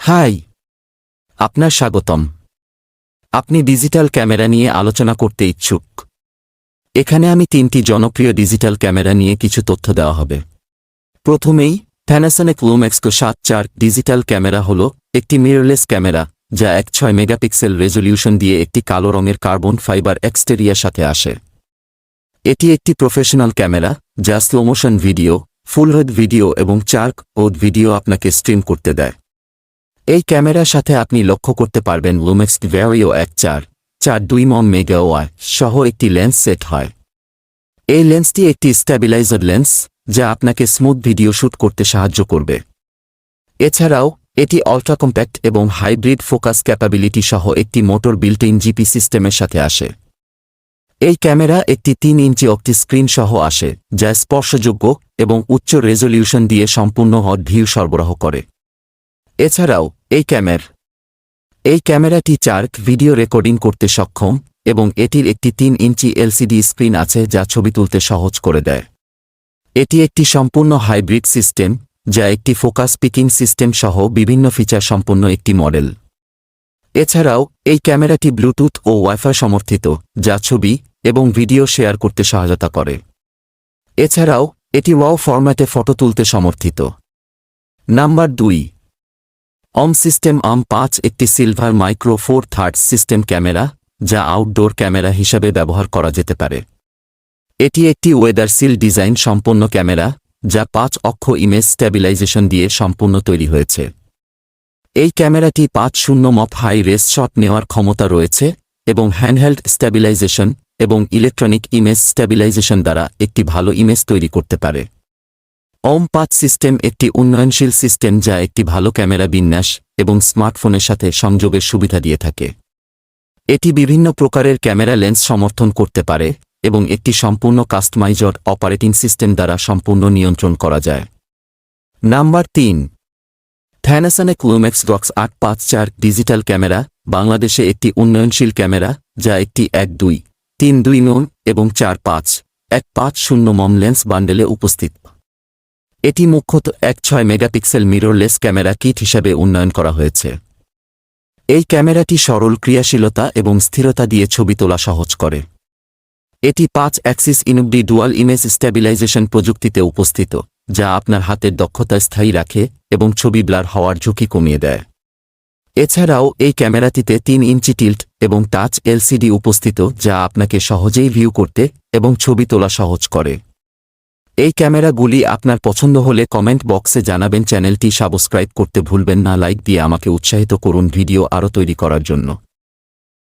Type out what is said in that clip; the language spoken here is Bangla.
হাই, আপনার স্বাগতম। আপনি ডিজিটাল ক্যামেরা নিয়ে আলোচনা করতে ইচ্ছুক। এখানে আমি 3টি জনপ্রিয় ডিজিটাল ক্যামেরা নিয়ে কিছু তথ্য দেওয়া হবে। প্রথমেই, Panasonic LUMIX G7 digital camera হল একটি মিররলেস ক্যামেরা যা 1.6 মেগাপিক্সেল রেজোলিউশন দিয়ে একটি কালো রঙের কার্বন ফাইবার এক্সটেরিয়ার সাথে আসে। এটি একটি প্রফেশনাল ক্যামেরা যা স্লোমোশন ভিডিও, ফুল রেড ভিডিও এবং 4K ভিডিও আপনাকে স্ট্রিম করতে দেয়। এই ক্যামেরার সাথে আপনি লক্ষ্য করতে পারবেন LUMIX G VARIO 14-42mm সহ একটি লেন্স সেট হয়। এই লেন্সটি একটি স্ট্যাবিলাইজার লেন্স যা আপনাকে স্মুথ ভিডিও শুট করতে সাহায্য করবে। এছাড়াও এটি আল্ট্রা কম্প্যাক্ট এবং হাইব্রিড ফোকাস ক্যাপাবিলিটি সহ একটি মোটর বিল্ট ইন জিপি সিস্টেমের সাথে আসে। এই ক্যামেরা একটি 3 ইঞ্চি অপটি স্ক্রিন সহ আসে যা স্পর্শযোগ্য এবং উচ্চ রেজোলিউশন দিয়ে সম্পূর্ণ হট ভিউ সরবরাহ করে। এছাড়াও এই ক্যামেরাটি 4K ভিডিও রেকর্ডিং করতে সক্ষম এবং এটির একটি 3 ইঞ্চি এলসিডি স্ক্রিন আছে যা ছবি তুলতে সহজ করে দেয়। এটি একটি সম্পূর্ণ হাইব্রিড সিস্টেম যা একটি ফোকাস পিকিং সিস্টেম সহ বিভিন্ন ফিচার সম্পন্ন একটি মডেল। এছাড়াও এই ক্যামেরাটি ব্লুটুথ ও ওয়াইফাই সমর্থিত যা ছবি এবং ভিডিও শেয়ার করতে সহায়তা করে। এছাড়াও এটি ওয়াও ফরম্যাটে ফটো তুলতে সমর্থিত। নাম্বার 2, সিস্টেম AM5 একটি সিলভার মাইক্রো 4/3 সিস্টেম ক্যামেরা যা আউটডোর ক্যামেরা হিসাবে ব্যবহার করা যেতে পারে। এটি একটি ওয়েদার সিল ডিজাইন সম্পন্ন ক্যামেরা যা 5 অক্ষ ইমেজ স্ট্যাবিলাইজেশন দিয়ে সম্পূর্ণ তৈরি হয়েছে। এই ক্যামেরাটি 50mm হাই রেস শট নেওয়ার ক্ষমতা রয়েছে এবং হ্যান্ডহেল্ড স্ট্যাবিলাইজেশন এবং ইলেকট্রনিক ইমেজ স্ট্যাবিলাইজেশন দ্বারা একটি ভালো ইমেজ তৈরি করতে পারে। AM5 সিস্টেম একটি উন্নয়নশীল সিস্টেম যা একটি ভালো ক্যামেরা বিন্যাস এবং স্মার্টফোনের সাথে সংযোগের সুবিধা দিয়ে থাকে। এটি বিভিন্ন প্রকারের ক্যামেরা লেন্স সমর্থন করতে পারে এবং একটি সম্পূর্ণ কাস্টমাইজড অপারেটিং সিস্টেম দ্বারা সম্পূর্ণ নিয়ন্ত্রণ করা যায়। Number 3, Panasonic LUMIX G7 digital camera বাংলাদেশে একটি উন্নয়নশীল ক্যামেরা যা একটি 1.2-3.2mm এবং 4.5-1.50mm লেন্স বান্ডেলে উপস্থিত। এটি মুখ্যত 1.6 মেগাপিক্সেল মিররলেস ক্যামেরা কিট হিসাবে উন্নয়ন করা হয়েছে। এই ক্যামেরাটি সরল ক্রিয়াশীলতা এবং স্থিরতা দিয়ে ছবি তোলা সহজ করে। এটি 5 অ্যাক্সিস ইনবডি ডুয়াল ইমেজ স্ট্যাবিলাইজেশন প্রযুক্তিতে উপস্থিত যা আপনার হাতের দক্ষতা স্থায়ী রাখে এবং ছবি ব্লার হওয়ার ঝুঁকি কমিয়ে দেয়। এছাড়াও এই ক্যামেরাটিতে 3 ইঞ্চি টিল্ট এবং টাচ এলসিডি উপস্থিত যা আপনাকে সহজেই ভিউ করতে এবং ছবি তোলা সহজ করে। এই ক্যামেরাগুলি আপনার পছন্দ হলে কমেন্ট বক্সে জানাবেন। চ্যানেলটি সাবস্ক্রাইব করতে ভুলবেন না। লাইক দিয়ে আমাকে উৎসাহিত করুন ভিডিও আরও তৈরি করার জন্য।